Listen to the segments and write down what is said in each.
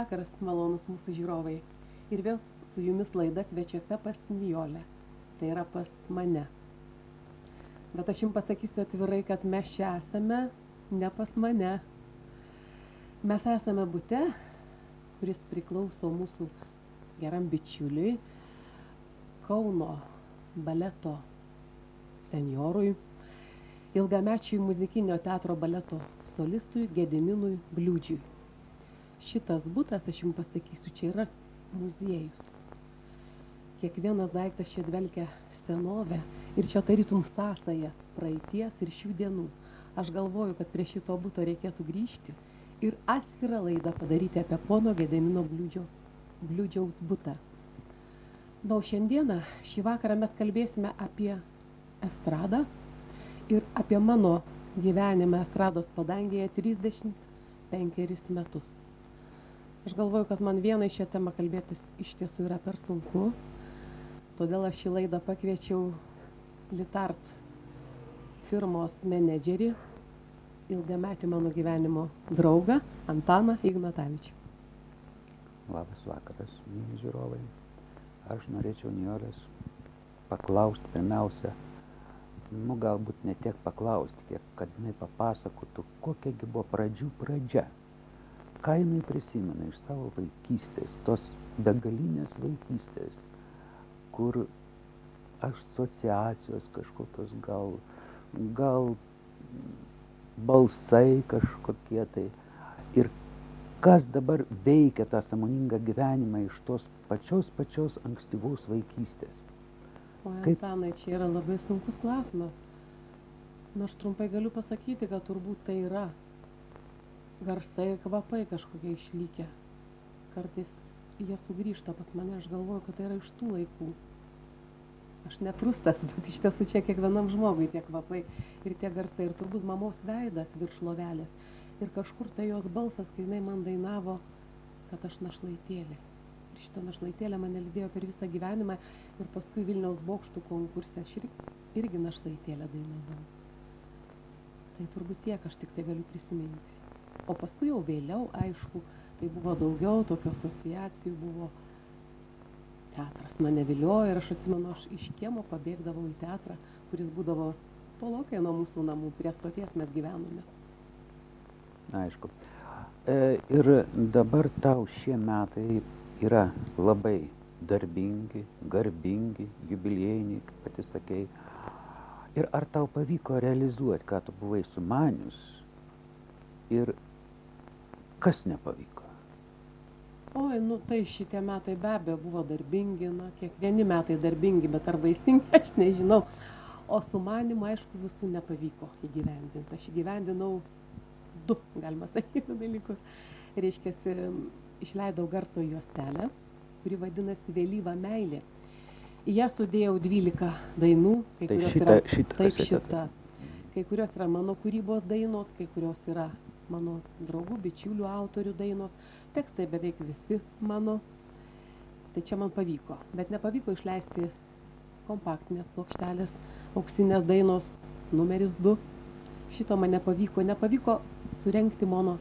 vakaras, malonus mūsų žiūrovai. Ir vėl su jumis laida Svečiuose pas Nijolę. Tai yra pas mane. Bet aš jums pasakysiu atvirai, kad mes čia esame ne pas mane. Mes esame bute, kuris priklauso mūsų geram bičiuliui, Kauno baleto senjorui, ilgamečiui muzikinio teatro baleto solistui Gediminui Bliūdžiui. Šitas butas, aš jums pasakysiu, čia yra muziejus. Kiekvienas daiktas čia dvelkia senovę ir čia tarytum sąsaja praeities ir šių dienų. Aš galvoju, kad prie šito buto reikėtų grįžti ir atskirą laidą padaryti apie pono Gedimino Bliūdžiaus butą. Na, o šiandieną, šį vakarą mes kalbėsime apie estradą ir apie mano gyvenimą estrados padangėje 35 metus. Aš galvoju, kad man vienai šią temą kalbėtis iš tiesų yra per sunku, todėl aš šį laidą pakviečiau Litart firmos menedžerį, ilgametį mano gyvenimo draugą Antaną Ignatavičių. Labas vakaras, mėly žiūrovai. Aš norėčiau Nijolės paklausti pirmiausia, galbūt ne tiek paklausti, kiek kad jinai papasakotų, kokiagi buvo pradžių pradžia. Ką jinai prisimena iš savo vaikystės, tos begalinės vaikystės, kur asociacijos kažkokios, gal balsai kažkokie tai. Ir kas dabar veikia tą sąmoningą gyvenimą iš tos pačios ankstyvos vaikystės. O Antanai, čia yra labai sunkus klausimas. Na, aš trumpai galiu pasakyti, kad turbūt tai yra garsai ir kvapai kažkokie išlikę. Kartais jie sugrįžta pas mane, aš galvoju, kad tai yra iš tų laikų. Aš neprustas, bet iš tiesų čia kiekvienam žmogui tie kvapai ir tie garsai. Ir turbūt mamos veidas virš lovelės. Ir kažkur tai jos balsas, kai jinai man dainavo, kad aš našlaitėlė. Ir šitą našlaitėlę mane lydėjo per visą gyvenimą ir paskui Vilniaus bokštų konkurse aš irgi našlaitėlę dainavau. Tai turbūt tiek aš tik tai galiu prisiminti. O paskui jau vėliau, aišku, tai buvo daugiau tokių asociacijų, buvo teatras mane viliojo ir aš atsimenu, aš iš kiemo pabėgdavau į teatrą, kuris būdavo tolokai nuo mūsų namų, prie stoties mes gyvenome. Aišku. Ir dabar tau šie metai yra labai darbingi, garbingi, jubiliejiniai, kaip pati sakei. Ir ar tau pavyko realizuoti, ką tu buvai sumanius ir kas nepavyko? Oi, nu tai šitie metai be abejo buvo darbingi, na, kiekvieni metai darbingi, bet ar vaisingi, aš nežinau. O sumanimų, aišku, visų nepavyko įgyvendinti. Aš įgyvendinau 2, galima sakyti, dalykus. Reiškiasi, išleidau garso juostelę, kuri vadinasi Vėlyva meilė. Į ją sudėjau 12 dainų, kai kurios yra mano kūrybos dainos, kai kurios yra mano draugų, bičiulių, autorių dainos, tekstai beveik visi mano. Tai čia man pavyko, bet nepavyko išleisti kompaktinės plokštelės, auksinės dainos numeris 2. Šito man nepavyko surengti mono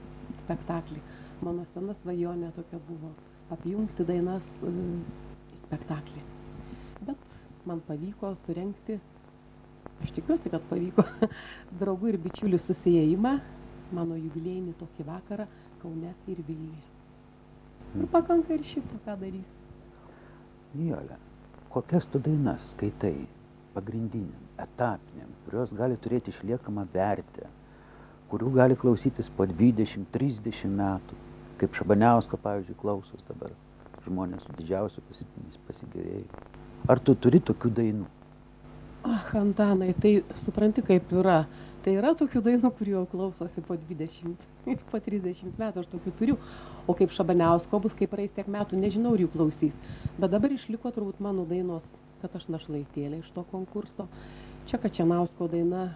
spektaklį. Mano sena svajonė tokia buvo apjungti dainas į spektaklį. Bet man pavyko surengti, aš tikiuosi, kad pavyko, draugų ir bičiulių susiėjimą, mano jubiliejinį tokį vakarą Kaune ir Vilniuje. Ir pakanka ir šito, ką darys. Nijole, kokias tu dainas skaitai pagrindiniam, etapiniam, kurios gali turėti išliekamą vertę, kurių gali klausytis po 20-30 metų, kaip Šabaniausko, pavyzdžiui, klausos dabar žmonės su didžiausiu pasigėrėjimu. Ar tu turi tokių dainų? Antanai, tai supranti, kaip yra. Tai yra tokių dainų, kurių jau klausosi po 20 ir po 30 metų, aš tokių turiu. O kaip Šabaniausko bus, kaip praeis tiek metų, nežinau, ar jų klausys. Bet dabar išliko turbūt mano dainos, kad aš našlaitėlė iš to konkurso. Čia Kačanausko daina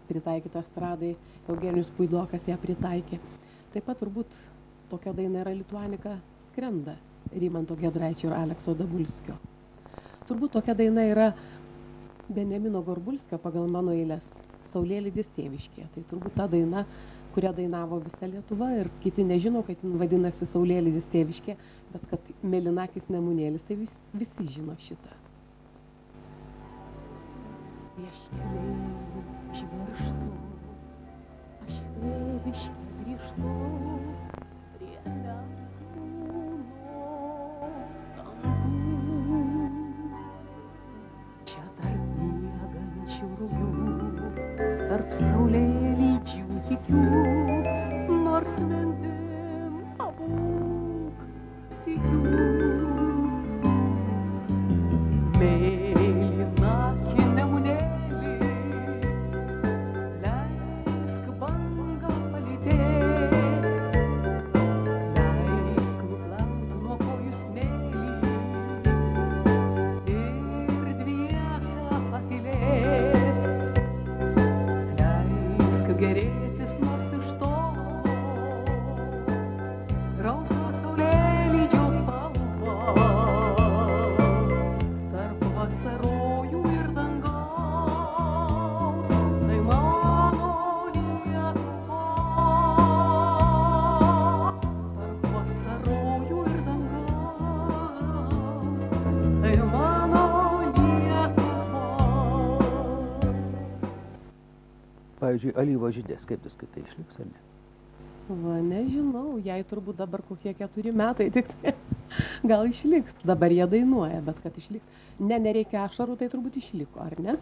pritaikyta estradai, Eugenijus Puidokas ją pritaikė. Taip pat turbūt tokia daina yra Lituanika skrenda, Rymanto Giedraičio ir Alekso Dabulskio. Turbūt tokia daina yra Benjamino Gorbulskio pagal mano eiles Saulėlydis tėviškėje. Tai turbūt ta daina, kurią dainavo visa Lietuva ir kiti nežino, kad jin vadinasi Saulėlydis tėviškė, bet kad mėlynakis Nemunėlis, tai visi žino šitą. Vieškelėjau žvirštu, aš tėviškę grįžtu prie Nemuno tankų. Čia tarp miegančių rugių, tarp saulėlydžių hikių, nors mintim pabūk sykių. Mėlynaki Nemunėli, leisk bangą palytėt, leisk nuplaut nuo kojų smėlį ir dviese pakylėt, leisk gerėtis nors iš to rausvą saulėlydžio spalvą tarp vasarojų ir dangaus, tai mano Lietuva. Tarp vasarojų ir dangaus, tai mano Lietuva. Pavyzdžiui, Alyvos žydės, kaip tu skaitai, išliks ar ne? Va, nežinau, jai turbūt dabar kokie 4 metai tik tai. Gal išliks, dabar jie dainuoja, bet kad išliks. Ne, nereikia ašarų, tai turbūt išliko, ar ne?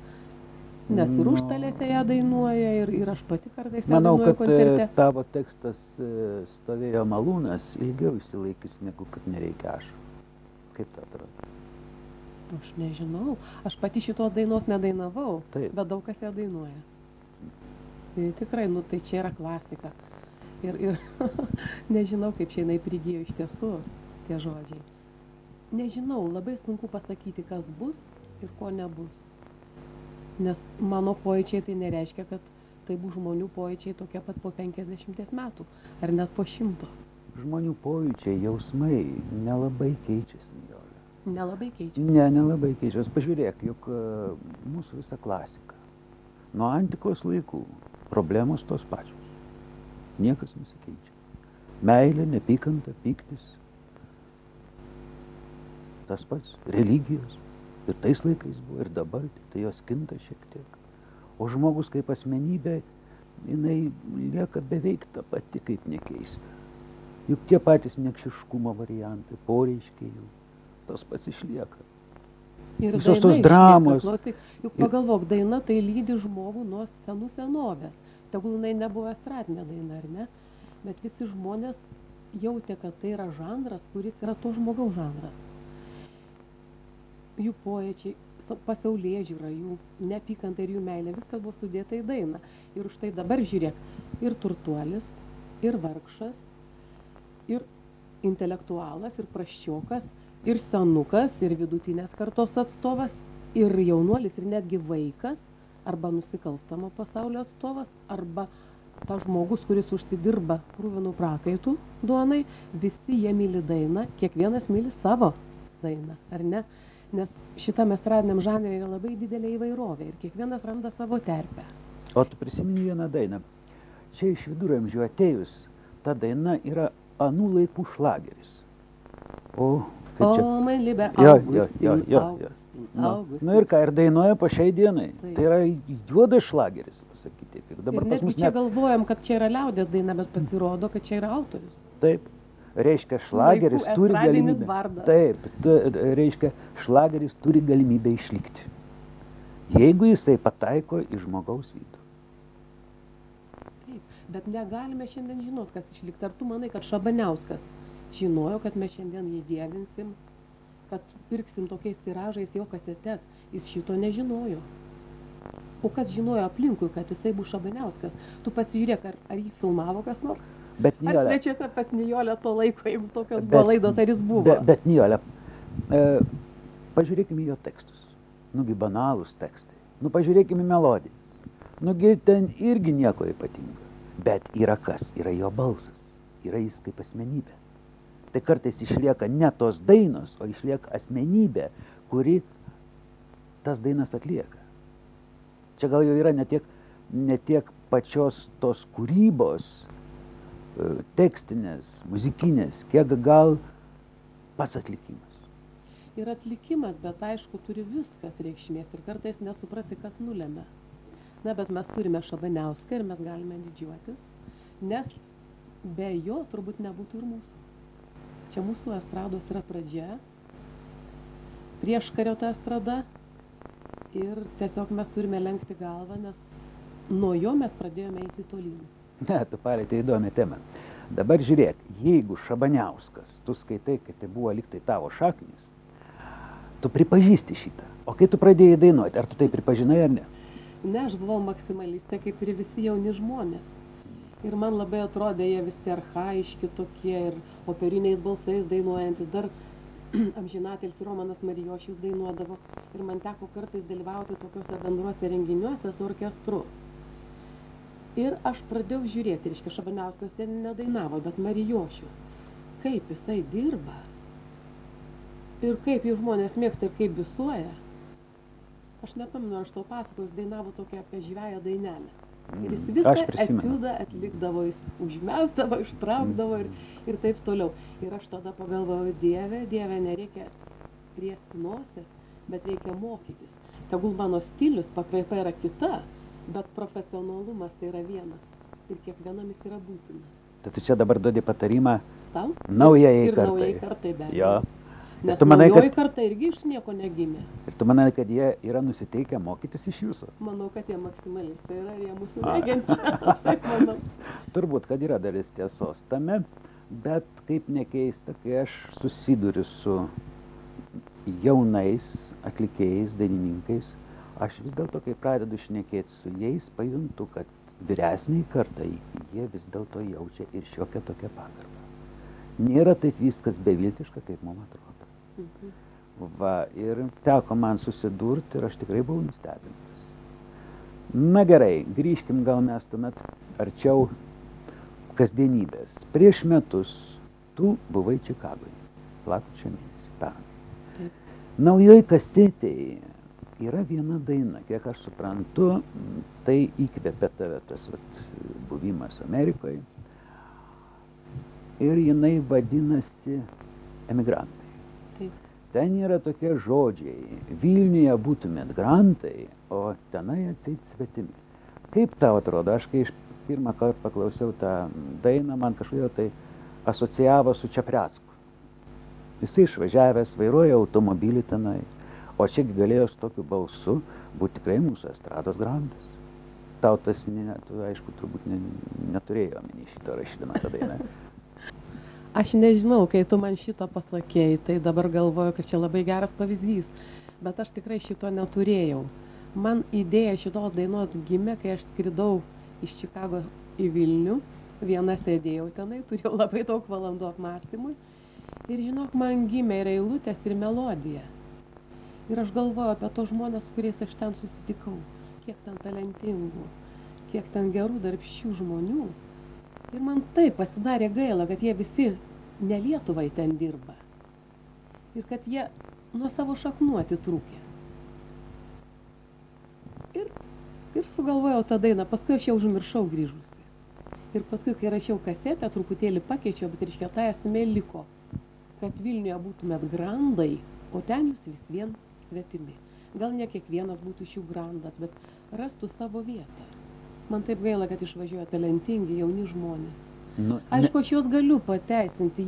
Nes ir užtalėse ją dainuoja, ir aš pati kartais ją Manau, dainuoju kad koncerte. tavo tekstas stovėjo malūnas ilgiau išsilaikys, negu kad nereikia ašarų. Kaip tai atrodo? Aš nežinau, aš pati šitos dainos nedainavau, Taip. bet daug kas ją dainuoja. Tai tikrai, nu tai čia yra klasika. Ir nežinau, kaip čia jinai prigijo iš tiesų tie žodžiai. Nežinau, labai sunku pasakyti, kas bus ir ko nebus. Nes mano pojūčiai tai nereiškia, kad tai bus žmonių pojūčiai tokie pat po 50 metų, ar net po 100. Žmonių pojūčiai, jausmai nelabai keičiasi, Nijole. Nelabai keičia. Ne, nelabai keičiasi. Pažiūrėk, juk mūsų visa klasika. Nuo antikos laikų problemos tos pačios. Niekas nesikeičia. Meilė, nepykanta, pyktis. Tas pats, religijos. Ir tais laikais buvo, ir dabar, tai jos kinta šiek tiek. O žmogus kaip asmenybė, jinai lieka beveik ta pati, kaip nekeista. Juk tie patys niekšiškumo variantai, poreiškiai jų, tas pats išlieka. Ir Visos daina tos išlieka, dramos. klausyk, juk pagalvok, daina tai lydi žmogų nuo senų senovės. Tegul jinai nebuvo estradinė daina, ar ne? Bet visi žmonės jautė, kad tai yra žanras, kuris yra to žmogaus žanras. Jų pojūčiai, pasaulėžiūra, jų neapykanta ir jų meilė, viskas buvo sudėta į dainą. Ir už tai dabar žiūrėk, ir turtuolis, ir vargšas, ir intelektualas, ir prasčiokas, ir senukas, ir vidutinės kartos atstovas, ir jaunuolis, ir netgi vaikas, arba nusikalstamo pasaulio atstovas, arba tas žmogus, kuris užsidirba krūvinų prakaitų duonai, visi jie myli dainą, kiekvienas myli savo dainą, ar ne? Nes šitam estradiniam žanre yra labai didelė įvairovė ir kiekvienas randa savo terpę. O tu prisimeni vieną dainą. Čia iš viduramžių atėjus, ta daina yra anų laikų šlageris. O, kaip čia? O, man liebe, Jo. Augustin. Nu ir ką, ir dainuoja po šiai dienai. Taip. Tai yra juodas šlageris, pasakyti. Ir dabar Ir pas netgi mus čia galvojam, kad čia yra liaudės daina, bet pasirodo, kad čia yra autorius. Taip. Reiškia, šlageris Laikų turi estradinis galimybę. bardas. Taip, reiškia, šlageris turi galimybę išlikti. Jeigu jisai pataiko į žmogaus vidų. Taip, bet negalime šiandien žinot, kas išliks. Ar tu manai, kad Šabaniauskas žinojo, kad mes šiandien jį dievinsim, kad pirksim tokiais tiražais jo kasetes? Jis šito nežinojo. O kas žinojo aplinkui, kad jisai bus Šabaniauskas? Tu pasižiūrėk, ar jį filmavo kas nors? Bet Ar Nijole, svečiuose pas Nijolę to laiko, jeigu tokios buvo laidos, ar jis buvo? bet Nijole, pažiūrėkime jo tekstus. Nugi banalūs tekstai. Nu pažiūrėkime melodijas. Nugi ten irgi nieko ypatingo. Bet yra kas? Yra jo balsas. Yra jis kaip asmenybė. Tai kartais išlieka ne tos dainos, o išlieka asmenybė, kuri tas dainas atlieka. Čia gal jau yra ne tiek pačios tos kūrybos tekstinės, muzikinės, kiek gal pats atlikimas. Ir atlikimas, bet aišku, turi viskas reikšmės ir kartais nesuprasi, kas nulemia. Na, bet mes turime Šabaniauską ir mes galime didžiuotis, nes be jo turbūt nebūtų ir mūsų. Čia mūsų estrados yra pradžia, prieškario ta estrada ir tiesiog mes turime lenkti galvą, nes nuo jo mes pradėjome eiti tolyn. Ne, tu palėtė įdomią temą. Dabar žiūrėk, jeigu Šabaniauskas, tu skaitai, kad tai buvo lyg tai tavo šaknis, tu pripažįsti šitą. O kai tu pradėjai dainuoti, ar tu tai pripažinai ar ne? Ne, aš buvau maksimalistė, kaip ir visi jauni žmonės. Ir man labai atrodė jie visi archaiški tokie ir operiniais balsais dainuojantis. Dar amžinatelis Romanas Marijošius dainuodavo. Ir man teko kartais dalyvauti tokiuose bendruose renginiuose su orkestru. Ir aš pradėjau žiūrėti, reiškia, Šabaniauskas ten nedainavo, bet Marijošius. Kaip jisai dirba. Ir kaip jų žmonės mėgsta ir kaip visuoja. Aš nepamenu, aš tau pasakojau, jis dainavo tokią apie žveją dainelę. Ir jis visą etiudą atlikdavo, jis užmesdavo, ištraukdavo ir taip toliau. Ir aš tada pagalvojau, Dieve, nereikia priesti nosį, bet reikia mokytis. Tegul mano stilius, pakraipa yra kita, bet profesionalumas tai yra vienas. Ir kiekvienam jis yra būtinas. Tai tu čia dabar duodi patarimą Tau? naujai Ir kartai. naujai kartai be abejo. Jo. Nes tu manai, naujoji kad- karta irgi iš nieko negimė. Ir tu manai, kad jie yra nusiteikę mokytis iš jūsų? Manau, kad jie maksimalistai yra ir jie mūsų negenčia. Aš taip manau. Turbūt, kad yra dalis tiesos tame, bet kaip nekeista, kai aš susiduriu su jaunais atlikėjais, dainininkais, aš vis dėlto, kai pradedu šnekėti su jais, pajuntu, kad vyresniai kartai jie vis dėlto jaučia ir šiokią tokią pagarbą. Nėra taip viskas beviltiška, kaip mums atrodo. Va, ir teko man susidurti ir aš tikrai buvau nustebintas. Na gerai, grįžkim gal mes tuomet arčiau kasdienybės. Prieš metus tu buvai Čikagoje, lapkričio mėnesį, pernai. Naujoj kasetėje yra viena daina, kiek aš suprantu, tai įkvėpė tave tas buvimas Amerikoje. Ir jinai vadinasi Emigrantai. Taip. Ten yra tokie žodžiai, Vilniuje būtumėt grantai, o tenai atseit svetimi. Kaip tau atrodo, aš kai pirmą kartą paklausiau tą dainą, man kažkodėl tai asocijavo su Čapriacku. Jisai išvažiavęs, vairuoja automobilį tenai, o čiagi galėjo su tokiu balsu būti tikrai mūsų estrados grandas. Tau tas, tu aišku, turbūt neturėjo omeny šito rašydama tą dainą. Aš nežinau, kai tu man šito pasakėjai, tai dabar galvoju, kad čia labai geras pavyzdys, bet aš tikrai šito neturėjau. Man idėja šitos dainos gimė, kai aš skridau iš Čikago į Vilnių, viena sėdėjau tenai, turėjau labai daug valandų apmąstymui ir žinok, man gimė ir eilutės, ir melodija. Ir aš galvoju apie tos žmonės, su kuriais aš ten susitikau, kiek ten talentingų, kiek ten gerų darbščių žmonių. Ir man taip pasidarė gaila, kad jie visi ne Lietuvai ten dirba. Ir kad jie nuo savo šaknų atitrūkė. Ir sugalvojau tą dainą, paskui aš jau užmiršau grįžusi. Ir paskui, kai rašiau kasetę, truputėlį pakeičiau, bet reiškia, ta esmė liko, kad Vilniuje būtumėt grandai, o ten jūs vis vien svetimi. Gal ne kiekvienas būtų iš jų grandas, bet rastų savo vietą. Man taip gaila, kad išvažiuoja talentingi jauni žmonės. Nu, Aišku, aš juos galiu pateisinti,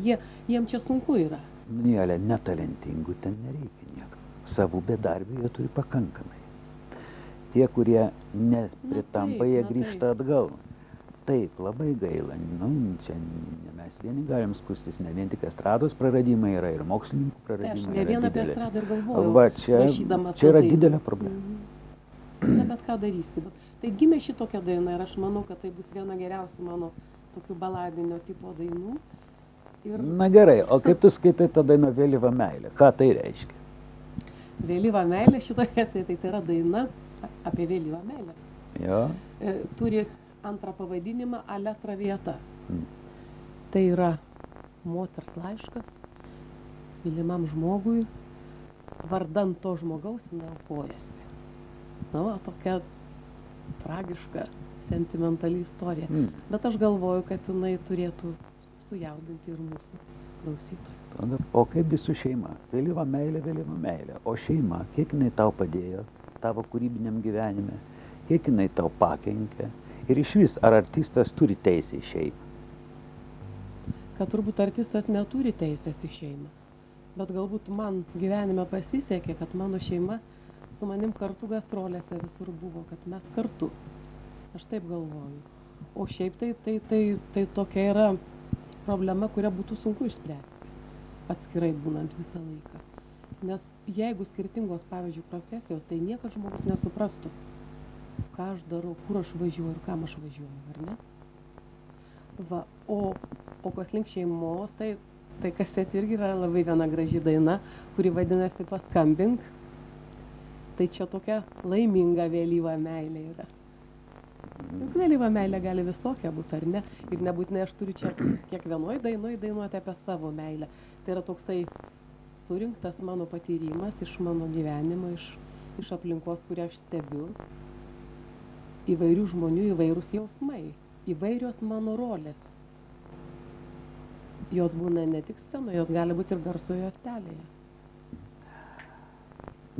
jiem čia sunku yra. Nėlė, netalentingų ten nereikia nieko. Savų bedarbių jie turi pakankamai. Tie, kurie nepritampa, jie grįžta atgal. Taip, labai gaila. Nu, čia mes vieni galim skustis, ne vien tik estrados praradimai yra, ir mokslininkų Tai aš praradimai ne yra vieną apie didelė. estradą ir galvojau. Va, čia rašydama yra tą dainą. didelė problema. Na, bet ką darysi. Tai gimė šitokia daina ir aš manau, kad tai bus viena geriausių mano tokių baladinio tipo dainų. Ir Na gerai, o kaip tu skaitai tą dainą Vėlyva meilė? Ką tai reiškia? Vėlyva meilė šitoje, tai yra daina apie vėlyvą meilę. Jo. Turi antrą pavadinimą Ale Traviata. Mm. Tai yra moters laiškas mylimam žmogui, vardan to žmogaus neaukojasi. Na, va, tokia tragiška, sentimentali istorija. Bet aš galvoju, kad jinai turėtų sujaudinti ir mūsų klausytojus. Tada, o kaipgi su šeima? Vėlyva meilė. O šeima, kiek jinai tau padėjo tavo kūrybiniam gyvenime? Kiek jinai tau pakenkė? Ir iš vis, ar artistas turi teisę į šeimą? Kad turbūt artistas neturi teisės į šeimą. Bet galbūt man gyvenime pasisekė, kad mano šeima su manim kartu gastrolėse visur buvo, kad mes kartu. Aš taip galvoju. O šiaip tai tokia yra problema, kurią būtų sunku išspręsti, atskirai būnant visą laiką. Nes jeigu skirtingos, pavyzdžiui, profesijos, tai niekas žmogus nesuprastų, ką aš darau, kur aš važiuoju ir kam aš važiuoju, ar ne? Va, o kas link šeimos, tai kasetė irgi yra labai viena graži daina, kuri vadinasi Paskambink. Tai čia tokia laiminga vėlyva meilė yra. Juk vėlyva meilė gali visokia būti, ar ne? Ir nebūtinai aš turiu čia kiekvienoj dainoj dainuoti apie savo meilę. Tai yra toksai surinktas mano patyrimas iš mano gyvenimo, iš aplinkos, kurią aš stebiu. Įvairių žmonių, įvairūs jausmai, įvairios mano rolės. Jos būna ne tik scenoje, jos gali būti ir garso juostelėje.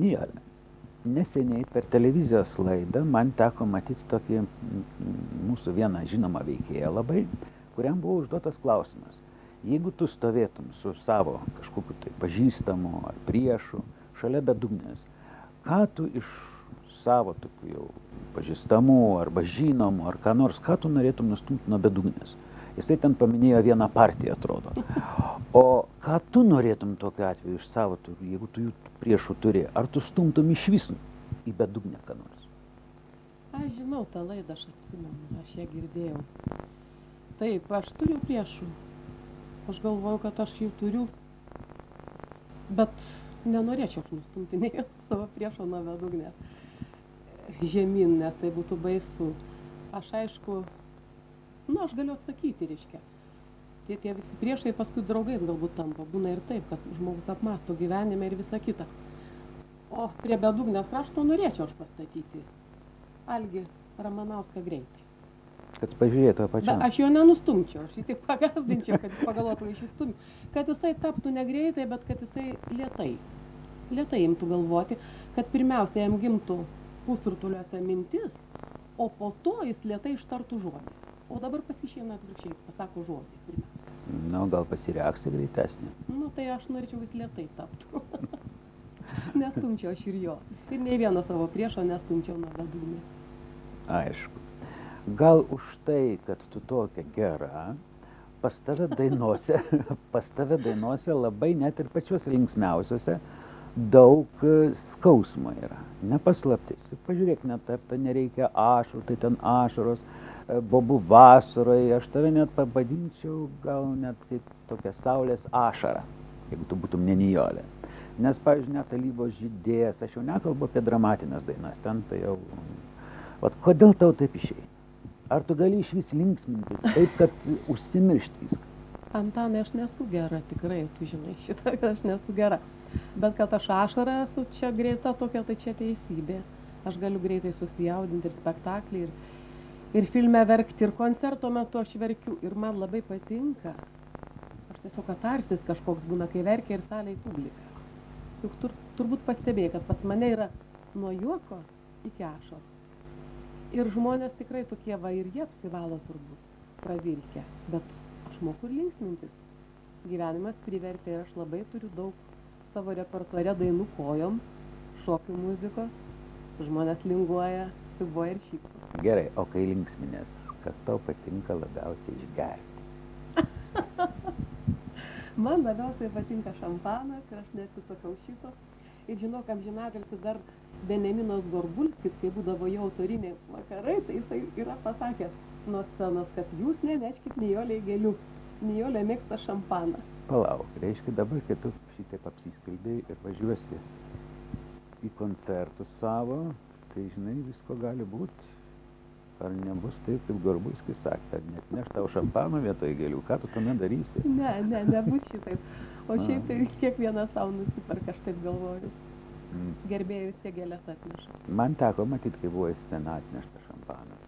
Nijole, neseniai per televizijos laidą man teko matyti tokį mūsų vieną žinomą veikėją labai, kuriam buvo užduotas klausimas. Jeigu tu stovėtum su savo kažkokiu tai pažįstamu ar priešu šalia bedugnės, ką tu iš savo tokių jau pažįstamų arba žinomų ar ką nors, ką tu norėtum nustumti nuo bedugnės? Jisai ten paminėjo vieną partiją, atrodo. O ką tu norėtum tokiu atveju iš savo, jeigu tu jų priešų turi? Ar tu stumtum iš visų į bedugnę ką nors? Aš žinau tą laidą, aš atsimenu, aš ją girdėjau. Taip, aš turiu priešų. Aš galvoju, kad aš jų turiu, bet nenorėčiau aš nustumti nei savo priešo nuo bedugnės žemyn, nes tai būtų baisu. Aš aišku, aš galiu atsakyti, reiškia. Tie visi priešai paskui draugais galbūt tampa. Būna ir taip, kad žmogus apmąsto gyvenime ir visą kitą. O prie bedugnės krašto norėčiau aš pastatyti Algį Ramanauską Greitį. Kad pažiūrėtų apačią. Bet aš jo nenustumčiau, aš jį taip pagazdinčiau, kad jis pagalvotų iš įstumį. Kad jisai taptų ne greitai, bet kad jisai lėtai imtų galvoti, kad pirmiausia jam gimtų pusrutuliuose mintis, o po to jis lėtai ištartų žodį. O dabar pasišėna atvirkščiai, pasako žodį pirmiausia. Gal pasireakcija greitesnė. Tai aš norėčiau vis lėtai taptų. Nestumčiau aš ir jo. Ir nei vieno savo priešo nestumčiau nuo bedugnės. Aišku. Gal už tai, kad tu tokia gera, pas tave dainuose labai net ir pačios linksmiausiose daug skausmo yra. Nepaslaptis. Pažiūrėk, net tai nereikia ašarų, tai ten ašaros, bobų vasaroje, aš tave net pavadinčiau gal net kaip tokia saulės ašara, jeigu tu būtum ne Nijolė. Nes, pavyzdžiui, net alyvos žydėjas, aš jau nekalbu apie dramatinės dainas, ten tai jau... Vat kodėl tau taip išeina? Ar tu gali iš vis linksmintis, taip, kad užsimiršti viską? Antanai, aš nesu gera, tikrai, tu žinai šitą, kad aš nesu gera. Bet kad aš ašara esu čia greita tokia, tai čia teisybė. Aš galiu greitai susijaudinti ir spektaklį, ir filme verkti, ir koncerto metu aš verkiu. Ir man labai patinka. Aš tiesiog katarsis kažkoks būna, kai verkia ir salėj publika. Juk turbūt pastebėjai, kad pas mane yra nuo juoko iki ašaros. Ir žmonės tikrai tokie va, ir jie apsivalo turbūt pravirkę. Bet aš moku ir linksmintis. Gyvenimas privertė ir aš labai turiu daug savo repertuare dainų kojom, šokių muzikos. Žmonės linguoja, siubuoja ir šypso. Gerai, o kai linksminės, kas tau patinka labiausiai išgerti? Man labiausiai patinka šampanas ir aš nesisakau šito. Ir žinok, amžinatilsį dar Benjaminas Gorbulskis, kai būdavo jo autoriniai vakarai, tai jisai yra pasakęs nuo scenos, kad jūs neneškit Nijolei gėlių. Nijolė mėgsta šampaną. Palauk, reiškia dabar, kai tu šitaip apsiskalbėjai ir važiuosi į koncertus savo, tai žinai, visko gali būti. Ar nebus taip, kaip Gorbulskis sakė, ar net neš tau šampano vietoj gėlių, ką tu tuomet darysi? Nebus šitaip. O šiaip tai kiekvienas savo nusiperka, aš taip galvoju. Gerbėjus tie gėlės atneša. Man teko matyti, kai buvo į sceną atnešta šampanas.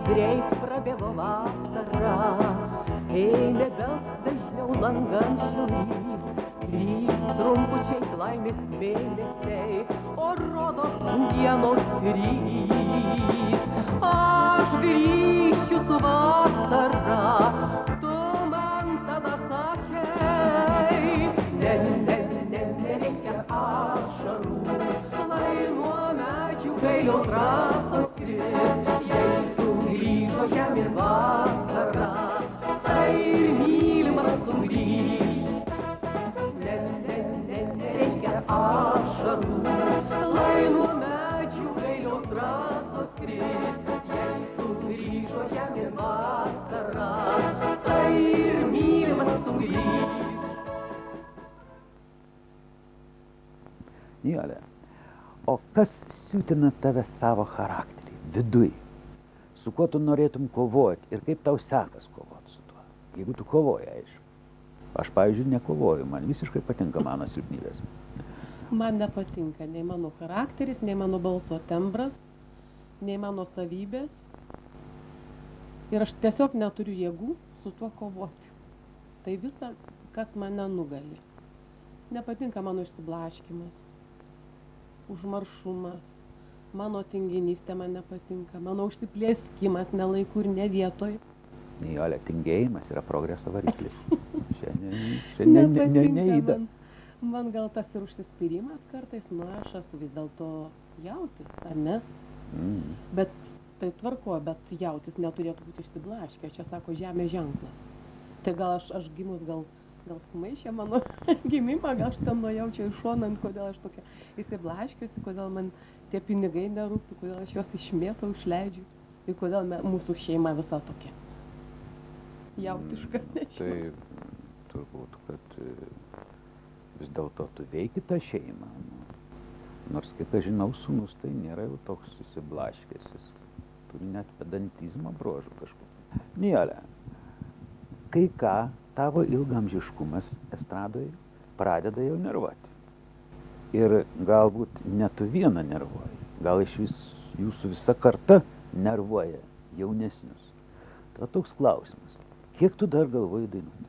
greit prabėgo vasara, ėmė belt dažniau langan šiaurys. 3 trumpučiai laimės mėnesiai, o rodos dienos 3. Aš grįšiu su vasara, tu man tada sakei, nereikia ašarų, lai nuo medžių gailios rasos kris. Jei sugrįžo žemėn vasara, tai ir mylimas sugrįž. Nereikia ašarų, lai nuo medžių gailios rasos kris. Jei sugrįžo žemėn vasara, tai ir mylimas sugrįž. Nijole, o kas siutina tave savo charakterį, viduj? Su kuo tu norėtum kovoti ir kaip tau sekas kovoti su tuo? Jeigu tu kovoji, aišku. Aš, pavyzdžiui, nekovoju, man visiškai patinka mano silpnybės. Man nepatinka nei mano charakteris, nei mano balso tembras, nei mano savybės. Ir aš tiesiog neturiu jėgų su tuo kovoti. Tai visa, kas mane nugali. Nepatinka mano išsiblaškymas, užmaršumas, mano tinginystė man nepatinka, mano užsiplėskimas ne laiku ir ne vietoj. Nijole, tingėjimas yra progreso variklis. Neįda. Man gal tas ir užsispyrimas kartais, aš esu vis dėlto jautis, ar ne? Bet tai tvarko, bet jautis neturėtų būti išsiblaškę, čia sako žemė ženklas. Tai gal aš gimus gal sumaišė mano gimimą, gal aš ten nujaučiau iš šoną, kodėl aš tokia įsiblaškiusi, kodėl man tie pinigai nerūpi, kodėl aš juos išmėtau, išleidžiu ir kodėl mūsų šeima visa tokia jautiška. Tai turbūt, kad vis dėlto tu veiki tą šeimą. Nors, kiek aš žinau, sūnus tai nėra jau toks įsiblaškęs, jis turi net pedantizmo bruožų kažkokį. Nijole, kai ką tavo ilgamžiškumas estradoje pradeda jau nervuoti. Ir galbūt ne tu vieną nervuoji, gal iš vis jūsų visa karta nervuoja jaunesnius. Tai toks klausimas, kiek tu dar galvoji dainuoti?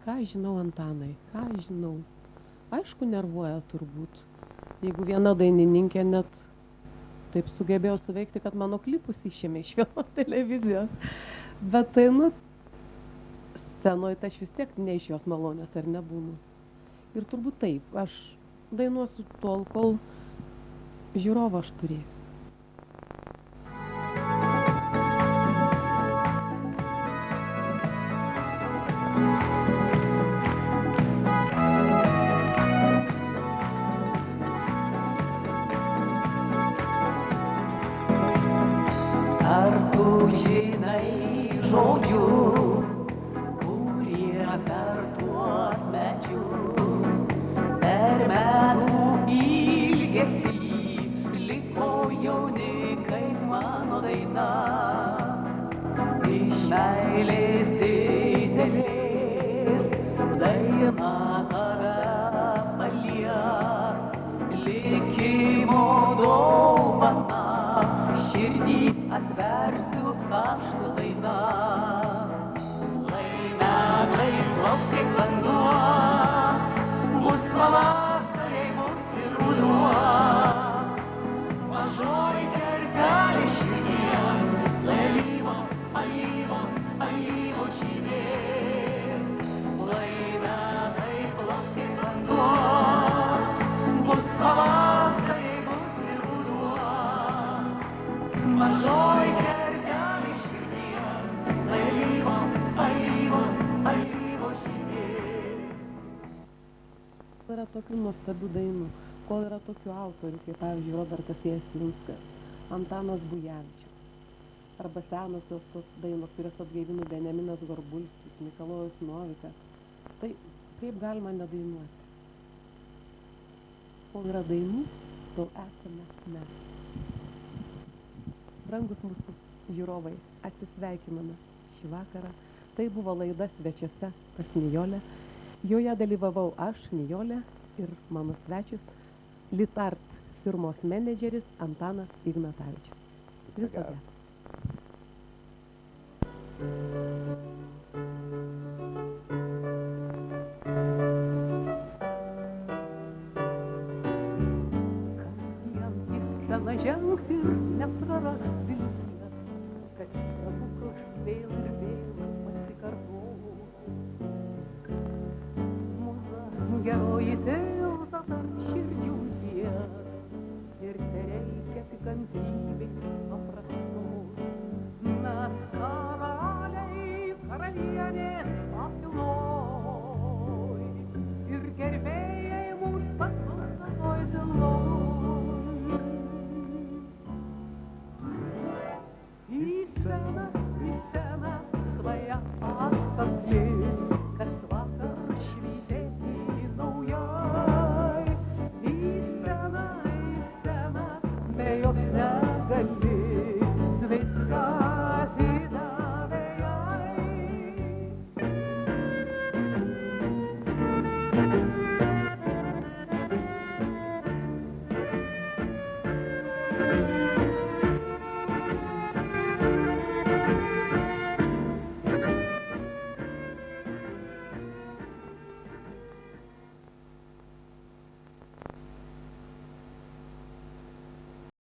Ką žinau, Antanai, ką žinau? Aišku, nervuoja turbūt. Jeigu viena dainininkė net taip sugebėjo suveikti, kad mano klipus išėmė iš vienos televizijos. Bet tai, scenoje tai aš vis tiek ne iš jos malonės ar nebūnu. Ir turbūt taip, aš dainuosiu tol, kol žiūrovą aš turėsiu. Ar tu žinai žodžius, kurie per tuos medžius, per metų ilgesį liko jauni kaip mano daina. Iš meilės didelės daina tave palies, likimo dovana, širdį atversiu aš su daina. Lai metai plauks kaip vanduo, bus pavasariai, bus ir ruduo. Mažoji kertelė širdies, lai alyvos žydės. Lai metai plauks kaip vanduo, bus pavasariai, bus ir ruduo. Mažoji kertelė širdies, lai alyvos žydės. Yra tokių nuostabių dainų, kol yra tokių autorių, kaip pavyzdžiui Robertas Jasinskas, Antanas Bujevičius, arba senosios tos dainos, kurias atgaivino Benjaminas Gorbulskis, Mikalojus Novikas. Tai kaip galima nedainuoti? Kol yra dainų, tol esame mes. Brangus mūsų žiūrovai, atsisveikiname šį vakarą. Tai buvo laida Svečiuose pas Nijolę. Joje dalyvavau aš, Nijolė, ir mano svečius, Litart firmos menedžeris Antanas Ignatavičius. Viso gero. Žengt ir neprarast vilties, kad stebuklas vėl ir vėl pasikartotų. Mūza geroji